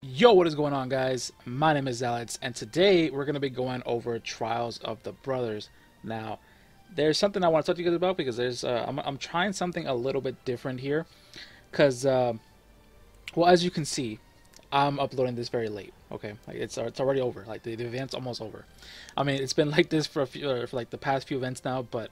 Yo, what is going on, guys? My name is Zalits, and today we're going to be going over Trials of the Brothers. Now, there's something I want to talk to you guys about because I'm trying something a little bit different here. Because, well, as you can see, I'm uploading this very late. Okay, like it's already over. Like the event's almost over. I mean, it's been like this for for like the past few events now, but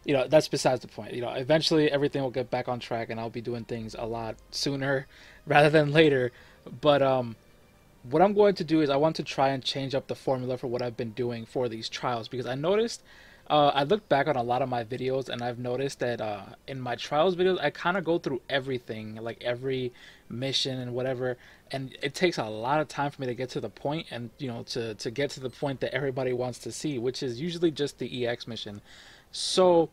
that's besides the point. Eventually everything will get back on track, and I'll be doing things a lot sooner rather than later. But what I'm going to do is I want to try and change up the formula for what I've been doing for these trials because I noticed I looked back on a lot of my videos and I've noticed that in my trials videos I kind of go through everything, like every mission and whatever, and it takes a lot of time for me to get to the point and to get to the point that everybody wants to see, which is usually just the EX mission. So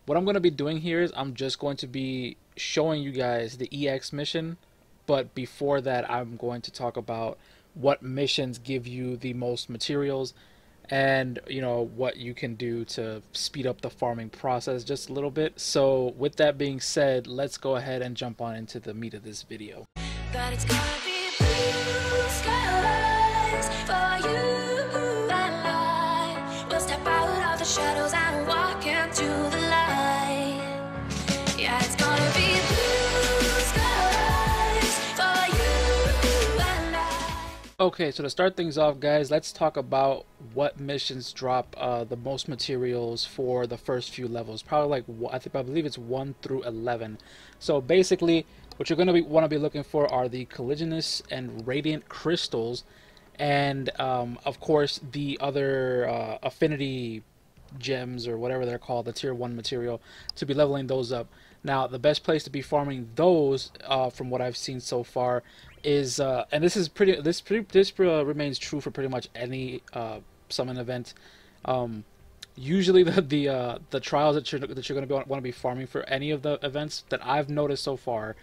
what I'm going to be doing here is I'm just going to be showing you guys the EX mission, but before that I'm going to talk about what missions give you the most materials and what you can do to speed up the farming process just a little bit. So with that being said, let's go ahead and jump on into the meat of this video. But it's gonna be blue skies for you and I. We'll step out of the shadows and walk into the light. Yeah, it's gonna be blue skies for you and I. Okay, so to start things off, guys, let's talk about what missions drop the most materials for the first few levels. Probably like I believe it's 1 through 11. So basically, what you're going to want to be looking for are the colliginous and radiant crystals, and of course the other affinity gems or whatever they're called, the tier 1 material, to be leveling those up. Now the best place to be farming those, from what I've seen so far, is and this remains true for pretty much any summon event. Usually the trials that you're going to want to be farming for any of the events that I've noticed so far,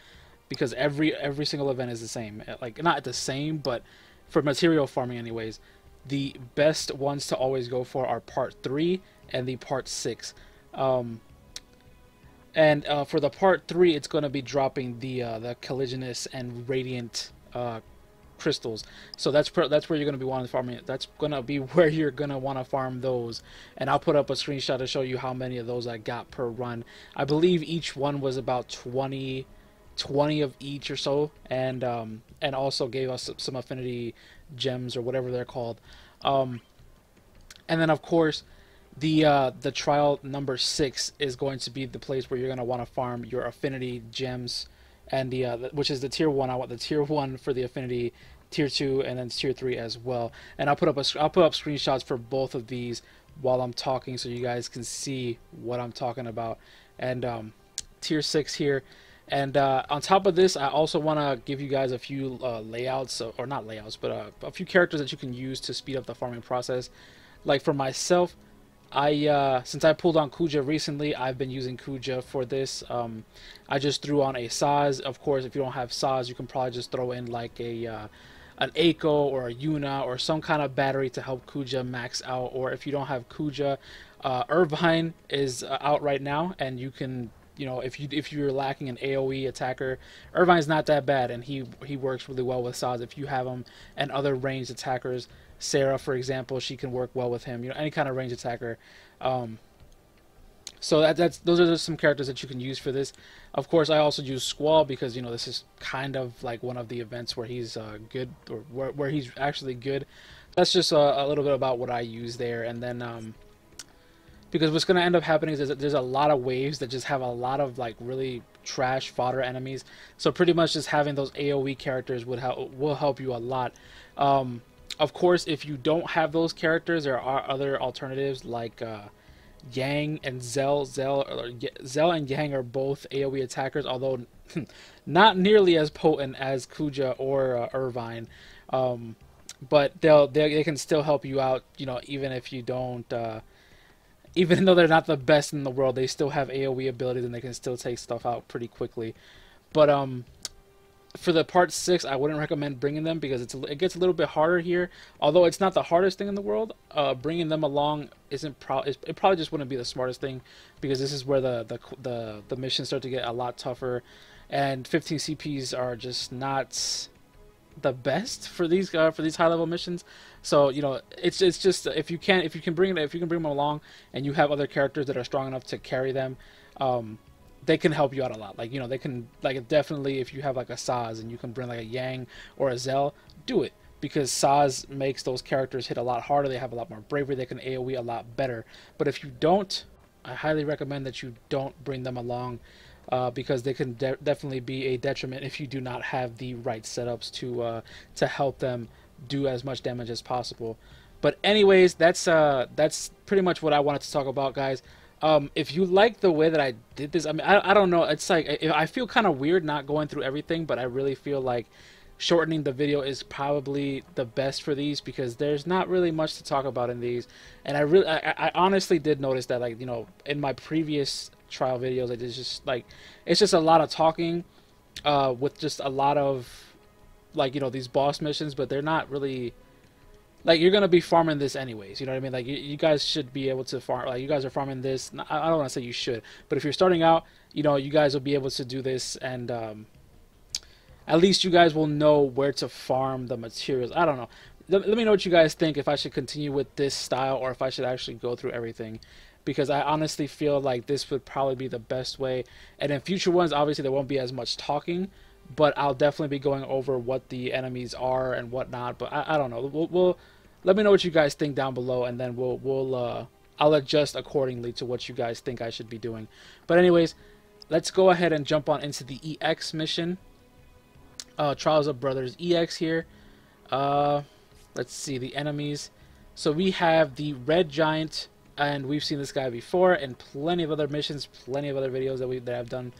because every single event is the same, like not the same, but for material farming anyways, the best ones to always go for are part 3 and the part 6. And for the part 3, it's going to be dropping the colliginous and radiant crystals. So that's where you're going to be wanting to farm it. That's going to be where you're going to want to farm those. And I'll put up a screenshot to show you how many of those I got per run. I believe each one was about 20 of each or so, and also gave us some affinity gems or whatever they're called. And then of course the trial number 6 is going to be the place where you're going to want to farm your affinity gems, and which is the tier 1. I want the tier 1 for the affinity, tier 2, and then tier 3 as well. And I'll put up screenshots for both of these while I'm talking so you guys can see what I'm talking about. And tier 6 here. And on top of this, I also want to give you guys a few layouts, or not layouts, but a few characters that you can use to speed up the farming process. Like for myself, since I pulled on Kuja recently, I've been using Kuja for this. I just threw on a Saz. Of course, if you don't have Saz, you can probably just throw in like an Eiko or a Yuna or some kind of battery to help Kuja max out. Or if you don't have Kuja, Irvine is out right now, and you can, if you're lacking an AoE attacker, Irvine's not that bad, and he works really well with Saz if you have him, and other ranged attackers. Sarah, for example, she can work well with him. Any kind of ranged attacker. So those are just some characters that you can use for this. Of course, I also use Squall because this is kind of like one of the events where he's good, or where he's actually good. That's just a little bit about what I use there, and then because what's going to end up happening is that there's a lot of waves that just have a lot of like really trash fodder enemies. So pretty much just having those AoE characters will help you a lot. Of course, if you don't have those characters, there are other alternatives like Yang and Zell. Zell and Yang are both AoE attackers, although not nearly as potent as Kuja or Irvine. But they can still help you out, even if you don't. Even though they're not the best in the world, they still have AoE abilities and they can still take stuff out pretty quickly. But for the part 6, I wouldn't recommend bringing them because it gets a little bit harder here. Although it's not the hardest thing in the world, bringing them along it probably just wouldn't be the smartest thing, because this is where the missions start to get a lot tougher, and 15 CPs are just not the best for these high level missions. So you know, it's just if you can bring them along, and you have other characters that are strong enough to carry them, they can help you out a lot. Like, you know, they can, like, definitely, if you have like a Saz and you can bring like a Yang or a Zell, do it, because Saz makes those characters hit a lot harder. They have a lot more bravery. They can AoE a lot better. But if you don't, I highly recommend that you don't bring them along, because they can definitely be a detriment if you do not have the right setups to help them do as much damage as possible. But anyways, that's pretty much what I wanted to talk about, guys. If you like the way that I did this, I mean, I don't know. It's like, I feel kind of weird not going through everything, but I really feel like shortening the video is probably the best for these, because there's not really much to talk about in these. And I honestly did notice that, like, you know, in my previous trial videos, it's just like, it's just a lot of talking, with just a lot of, like, you know, these boss missions, but they're not really, like, you're gonna be farming this anyways, you know what I mean? Like, you guys should be able to farm, like, you guys are farming this. I don't want to say you should, but if you're starting out, you know, you guys will be able to do this, and at least you guys will know where to farm the materials. I don't know. Let me know what you guys think, if I should continue with this style or if I should actually go through everything, because I honestly feel like this would probably be the best way. And in future ones, obviously there won't be as much talking, but I'll definitely be going over what the enemies are and whatnot. But I don't know. We'll let me know what you guys think down below, and then I'll adjust accordingly to what you guys think I should be doing. But anyways, let's go ahead and jump on into the EX mission. Trials of Brothers EX here. Let's see the enemies. So we have the Red Giant, and we've seen this guy before in plenty of other missions, plenty of other videos that I've done.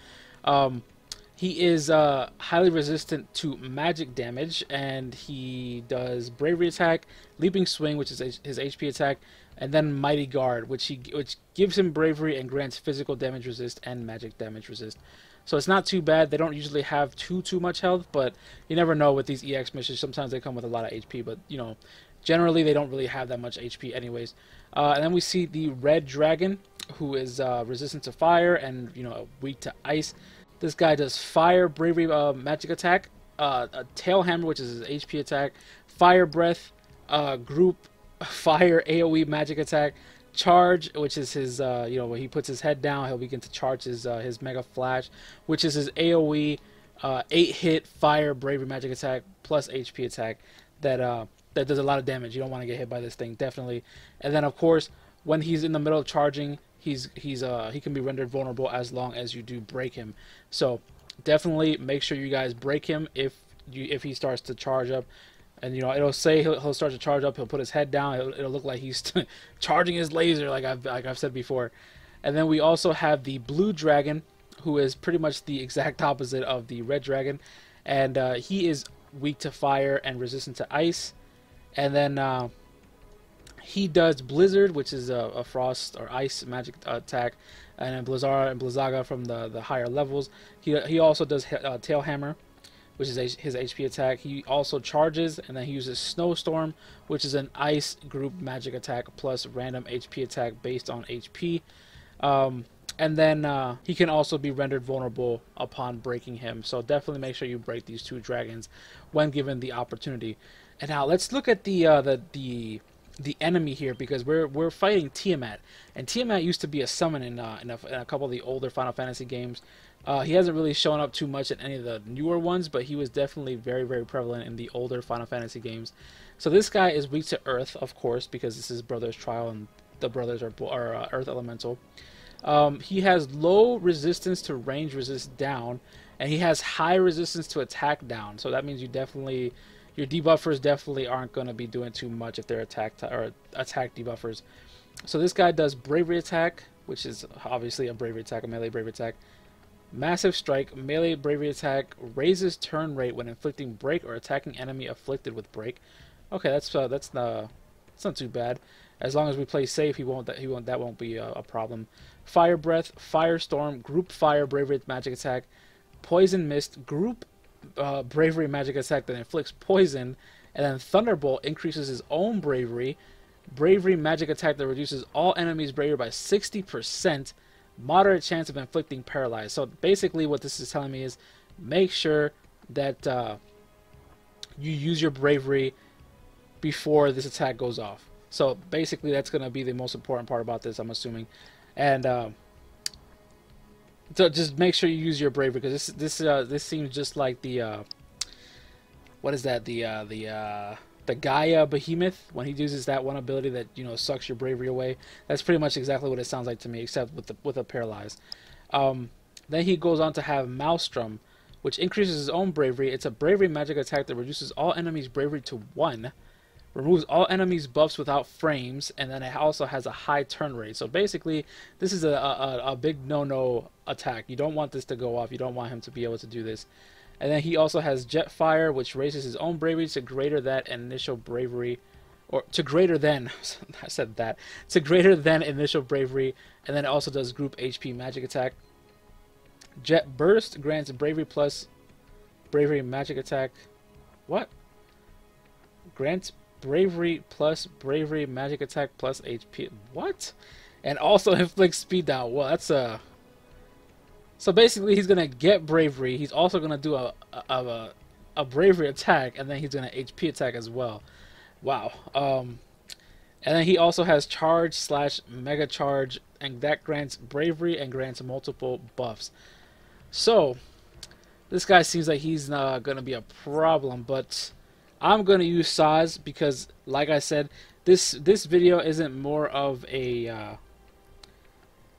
He is highly resistant to magic damage, and he does Bravery Attack, Leaping Swing, which is his HP attack, and then Mighty Guard, which gives him Bravery and grants physical damage resist and magic damage resist. So it's not too bad. They don't usually have too much health, but you never know with these EX missions. Sometimes they come with a lot of HP, but, you know, generally they don't really have that much HP anyways. And then we see the Red Dragon, who is resistant to fire and, you know, weak to ice. This guy does Fire, Bravery, Magic Attack, a Tail Hammer, which is his HP attack, Fire Breath, Group, Fire, AoE Magic Attack, Charge, which is his, you know, when he puts his head down, he'll begin to charge his Mega Flash, which is his AoE, 8-hit Fire, Bravery, Magic Attack, plus HP attack, that does a lot of damage. You don't want to get hit by this thing, definitely. And then, of course, when he's in the middle of charging, he can be rendered vulnerable as long as you do break him. So definitely make sure you guys break him if he starts to charge up. And, you know, it'll say he'll start to charge up. He'll put his head down. It'll look like he's charging his laser, like I've said before. And then we also have the Blue Dragon, who is pretty much the exact opposite of the Red Dragon, and he is weak to fire and resistant to ice. And then he does Blizzard, which is a frost or ice magic attack, and then Blizzard and Blizzaga from the higher levels. He also does Tail Hammer, which is his HP attack. He also charges, and then he uses Snowstorm, which is an ice group magic attack plus random HP attack based on HP. And then he can also be rendered vulnerable upon breaking him. So definitely make sure you break these two dragons when given the opportunity. And now let's look at the enemy here, because we're fighting Tiamat, and Tiamat used to be a summon in a couple of the older Final Fantasy games. He hasn't really shown up too much in any of the newer ones, but he was definitely very, very prevalent in the older Final Fantasy games. So this guy is weak to Earth, of course, because this is Brothers Trial, and the brothers are Earth Elemental. He has low resistance to range resist down, and he has high resistance to attack down. So that means your debuffers definitely aren't going to be doing too much if they're attack debuffers. So this guy does Bravery Attack, which is obviously a Bravery Attack, a melee Bravery Attack. Massive Strike, melee Bravery Attack, raises turn rate when inflicting break or attacking enemy afflicted with break. Okay, that's not too bad. As long as we play safe, that won't be a problem. Fire Breath, Firestorm, Group Fire, Bravery Magic Attack, Poison Mist, Group Bravery Magic Attack that inflicts poison, and then Thunderbolt increases his own Bravery Magic Attack that reduces all enemies' Bravery by 60%, moderate chance of inflicting Paralyze. So basically what this is telling me is make sure that you use your bravery before this attack goes off. So basically, that's gonna be the most important part about this, I'm assuming. And so just make sure you use your bravery, because this seems just like the what is that, the Gaia Behemoth, when he uses that one ability that, you know, sucks your bravery away. That's pretty much exactly what it sounds like to me, except with a paralyzed. Then he goes on to have Maelstrom, which increases his own bravery. It's a bravery magic attack that reduces all enemies' bravery to 1, removes all enemies' buffs without frames, and then it also has a high turn rate. So basically, this is a big no-no attack. You don't want this to go off. You don't want him to be able to do this. And then he also has Jetfire, which raises his own bravery to greater than initial bravery, or to greater than, I said that, to greater than initial bravery, and then it also does group HP magic attack. Jet Burst grants bravery plus bravery magic attack. What? Grants bravery plus bravery magic attack plus HP. What? And also inflicts speed down. Well, that's a... So basically, he's gonna get bravery. He's also gonna do a bravery attack, and then he's gonna HP attack as well. Wow. And then he also has charge / mega charge, and that grants bravery and grants multiple buffs. So this guy seems like he's not gonna be a problem, but I'm gonna use Saz because, like I said, this video isn't more of a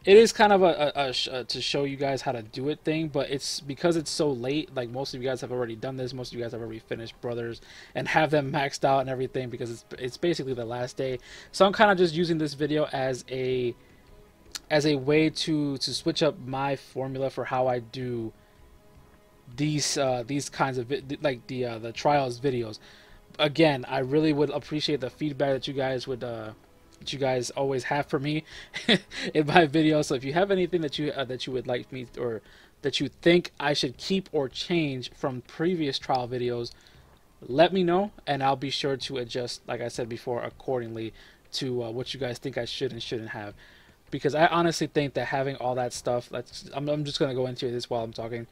it is kind of a to show you guys how to do it thing, but it's because it's so late. Like, most of you guys have already done this. Most of you guys have already finished Brothers and have them maxed out and everything, because it's basically the last day. So I'm kind of just using this video as a way to switch up my formula for how I do these kinds of like the trials videos. Again, I really would appreciate the feedback that you guys would that you guys always have for me in my videos. So if you have anything that you would like me, or that you think I should keep or change from previous trial videos, let me know, and I'll be sure to adjust, like I said before, accordingly to what you guys think I should and shouldn't have. Because I honestly think that having all that stuff, I'm just gonna go into this while I'm talking.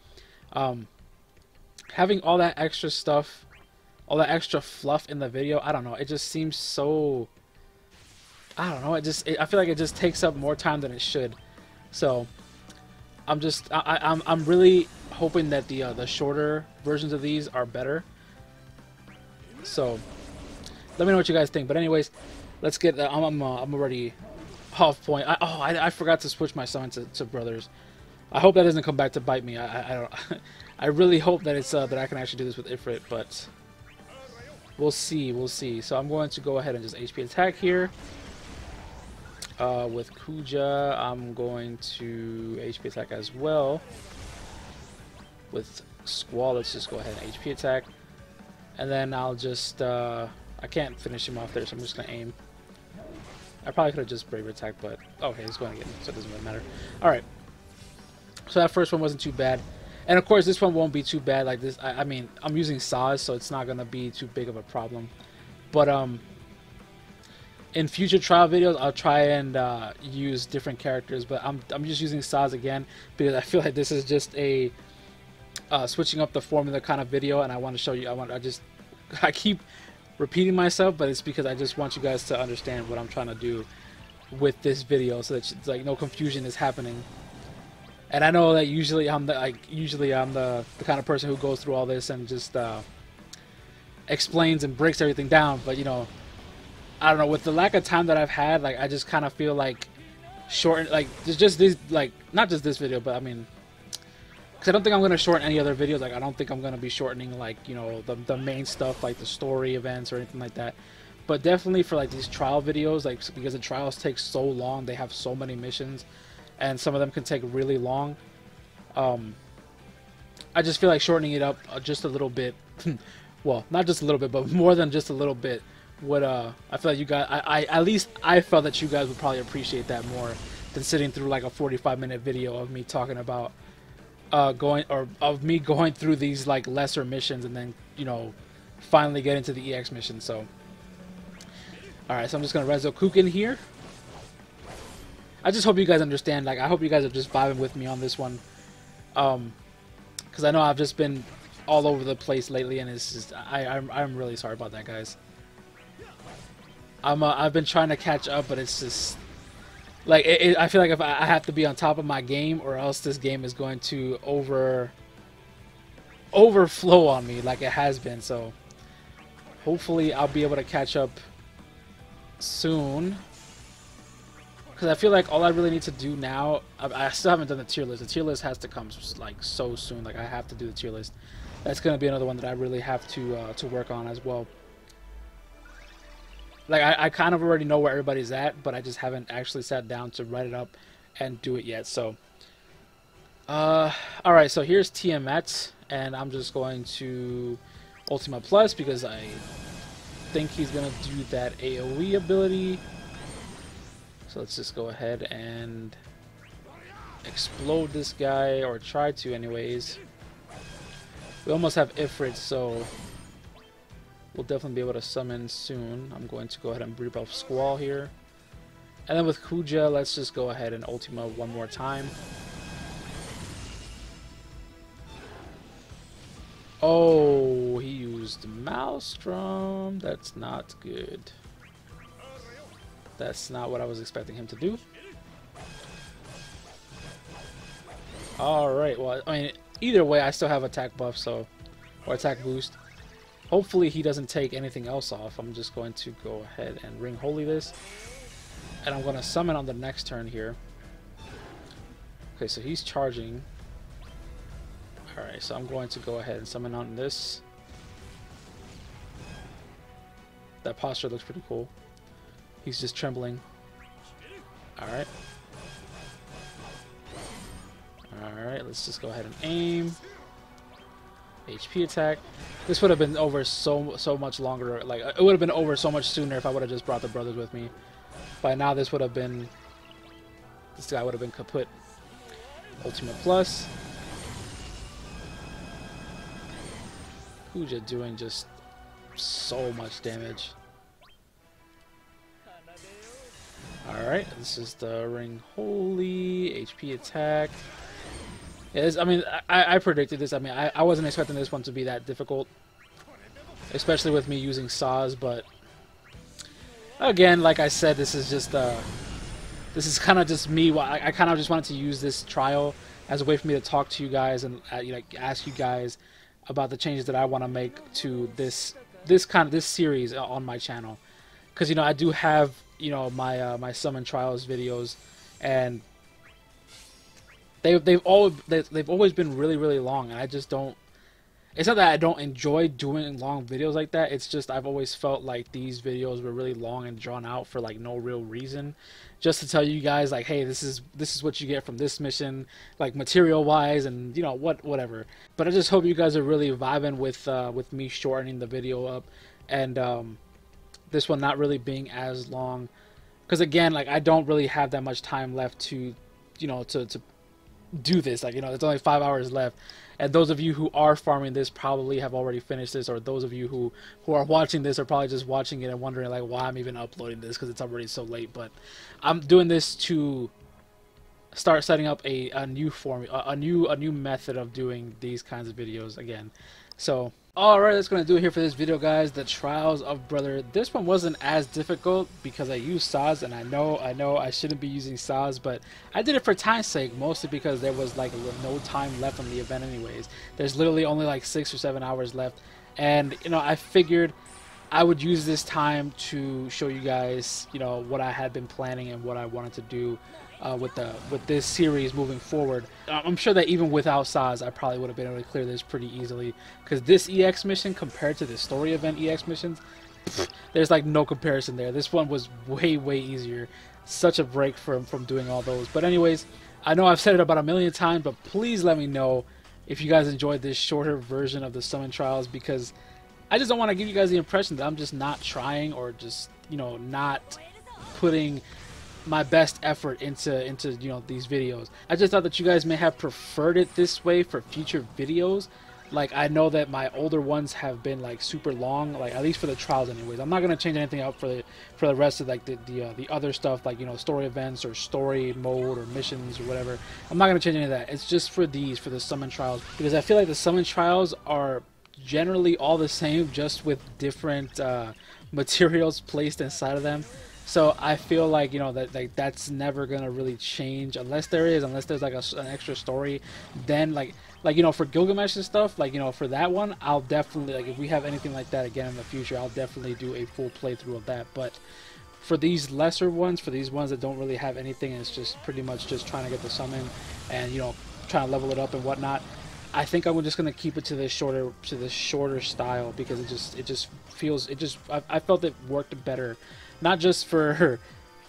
Having all that extra stuff, all that extra fluff in the video, I don't know, it just seems so, I don't know, I feel like it just takes up more time than it should. So I'm really hoping that the shorter versions of these are better. So let me know what you guys think. But anyways, let's get I'm already off point. I forgot to switch my summon to Brothers. I hope that doesn't come back to bite me. I don't I really hope that it's that I can actually do this with Ifrit, but we'll see. So I'm going to go ahead and just HP attack here. With Kuja, I'm going to HP attack as well. With Squall, let's just go ahead and HP attack. And then I'll just, I can't finish him off there, so I'm just going to aim. I probably could have just Braver attacked, but okay, it's going to get him, so it doesn't really matter. Alright. So that first one wasn't too bad. And of course, this one won't be too bad. Like this, I mean, I'm using Saz, so it's not going to be too big of a problem. But, in future trial videos, I'll try and use different characters, but I'm just using Saz again because I feel like this is just a switching up the formula kind of video, and I want to show you. I keep repeating myself, but it's because I just want you guys to understand what I'm trying to do with this video, so that like no confusion is happening. And I know that usually I'm the kind of person who goes through all this and just explains and breaks everything down, but you know, I don't know, with the lack of time that I've had, like, I just kind of feel like shorten, like, there's just these, like, not just this video, but I mean, because I don't think I'm going to shorten any other videos. Like, I don't think I'm going to be shortening, like, you know, the main stuff, like the story events or anything like that. But definitely for, like, these trial videos, like, because the trials take so long, they have so many missions, and some of them can take really long. I just feel like shortening it up just a little bit, well, not just a little bit, but more than just a little bit, would I feel like you guys, at least I felt that you guys would probably appreciate that more than sitting through like a 45-minute video of me talking about of me going through these like lesser missions and then, you know, finally get into the EX mission. So alright, so I'm just gonna Rezo Kukin here. I just hope you guys understand, like, I hope you guys are just vibing with me on this one, because I know I've just been all over the place lately, and it's just I'm really sorry about that, guys. I've been trying to catch up, but it's just like I feel like if I have to be on top of my game, or else this game is going to overflow on me like it has been. So hopefully I'll be able to catch up soon, because I feel like all I really need to do now, I still haven't done the tier list. The tier list has to come like so soon. Like I have to do the tier list. That's gonna be another one that I really have to work on as well. Like I kind of already know where everybody's at, but I just haven't actually sat down to write it up and do it yet. So alright, so here's Tiamat, and I'm just going to Ultima Plus because I think he's gonna do that AoE ability. So let's just go ahead and explode this guy, or try to anyways. We almost have Ifrit, so we'll definitely be able to summon soon. I'm going to go ahead and breathe off Squall here. And then with Kuja, let's just go ahead and Ultima one more time. Oh, he used Maelstrom. That's not good. That's not what I was expecting him to do. Alright, well, I mean, either way, I still have attack buff, so, or attack boost. Hopefully he doesn't take anything else off. I'm just going to go ahead and Ring Holy this. And I'm going to summon on the next turn here. Okay, so he's charging. Alright, so I'm going to go ahead and summon on this. That posture looks pretty cool. He's just trembling. Alright. Alright, let's just go ahead and aim. HP attack. This would have been over so much longer. Like, it would have been over so much sooner if I would have just brought the brothers with me. By now, this would have been... This guy would have been kaput. Ultimate Plus. Kuja doing just so much damage. Alright, this is the Ring Holy, HP attack. Yeah, I mean, I predicted this. I mean, I wasn't expecting this one to be that difficult. Especially with me using saws, but... Again, like I said, this is just... This is kind of just me. I kind of just wanted to use this trial as a way for me to talk to you guys and you know, ask you guys about the changes that I want to make to this series on my channel. Because, you know, I do have, you know, my summon trials videos, and they've always been really long, and I just don't. It's not that I don't enjoy doing long videos like that. It's just I've always felt like these videos were really long and drawn out for like no real reason, just to tell you guys like, hey, this is what you get from this mission, like material wise, and you know whatever. But I just hope you guys are really vibing with me shortening the video up, and this one not really being as long, because again, like I don't really have that much time left to, you know, to do this. Like, you know, there's only 5 hours left, and those of you who are farming this probably have already finished this, or those of you who are watching this are probably just watching it and wondering like why I'm even uploading this, because it's already so late. But I'm doing this to start setting up a new a new method of doing these kinds of videos again. So alright, that's going to do it here for this video, guys. The Trials of Brother. This one wasn't as difficult because I used saws, and I know I shouldn't be using saws, but I did it for time's sake, mostly because there was like no time left on the event anyways. There's literally only like 6 or 7 hours left, and you know, I figured I would use this time to show you guys, you know, what I had been planning and what I wanted to do with this series moving forward. I'm sure that even without saws, I probably would have been able to clear this pretty easily, because this EX mission compared to the story event EX missions, there's like no comparison there. This one was way easier. Such a break from doing all those. But anyways, I know I've said it about a million times, but please let me know if you guys enjoyed this shorter version of the Summon Trials, because I just don't want to give you guys the impression that I'm just not trying, or just, you know, not putting my best effort into you know, these videos. I just thought that you guys may have preferred it this way for future videos, Like, I know that my older ones have been like super long, like at least for the trials anyways. I'm not gonna change anything up for the rest of like the other stuff, like, you know, story events or story mode or missions or whatever. I'm not gonna change any of that. It's just for the summon trials, because I feel like the summon trials are generally all the same, just with different materials placed inside of them. So I feel like, you know, that like that's never gonna really change unless there's like an extra story. Then like, you know, for Gilgamesh and stuff, like, you know, for that one, I'll definitely, like, if we have anything like that again in the future, I'll definitely do a full playthrough of that. But for these lesser ones, for these ones that don't really have anything, and it's just pretty much just trying to get the summon and, you know, trying to level it up and whatnot, I think I'm just gonna keep it to this shorter style, because it just feels, I felt it worked better, not just for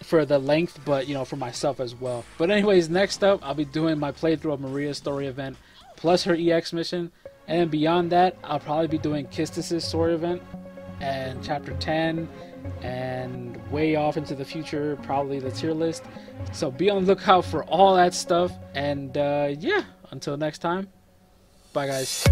the length, but, you know, for myself as well. But anyways, next up, I'll be doing my playthrough of Maria's story event plus her EX mission, and beyond that, I'll probably be doing Kistis' story event and chapter 10, and way off into the future, probably the tier list. So be on the lookout for all that stuff, and yeah, until next time, bye guys.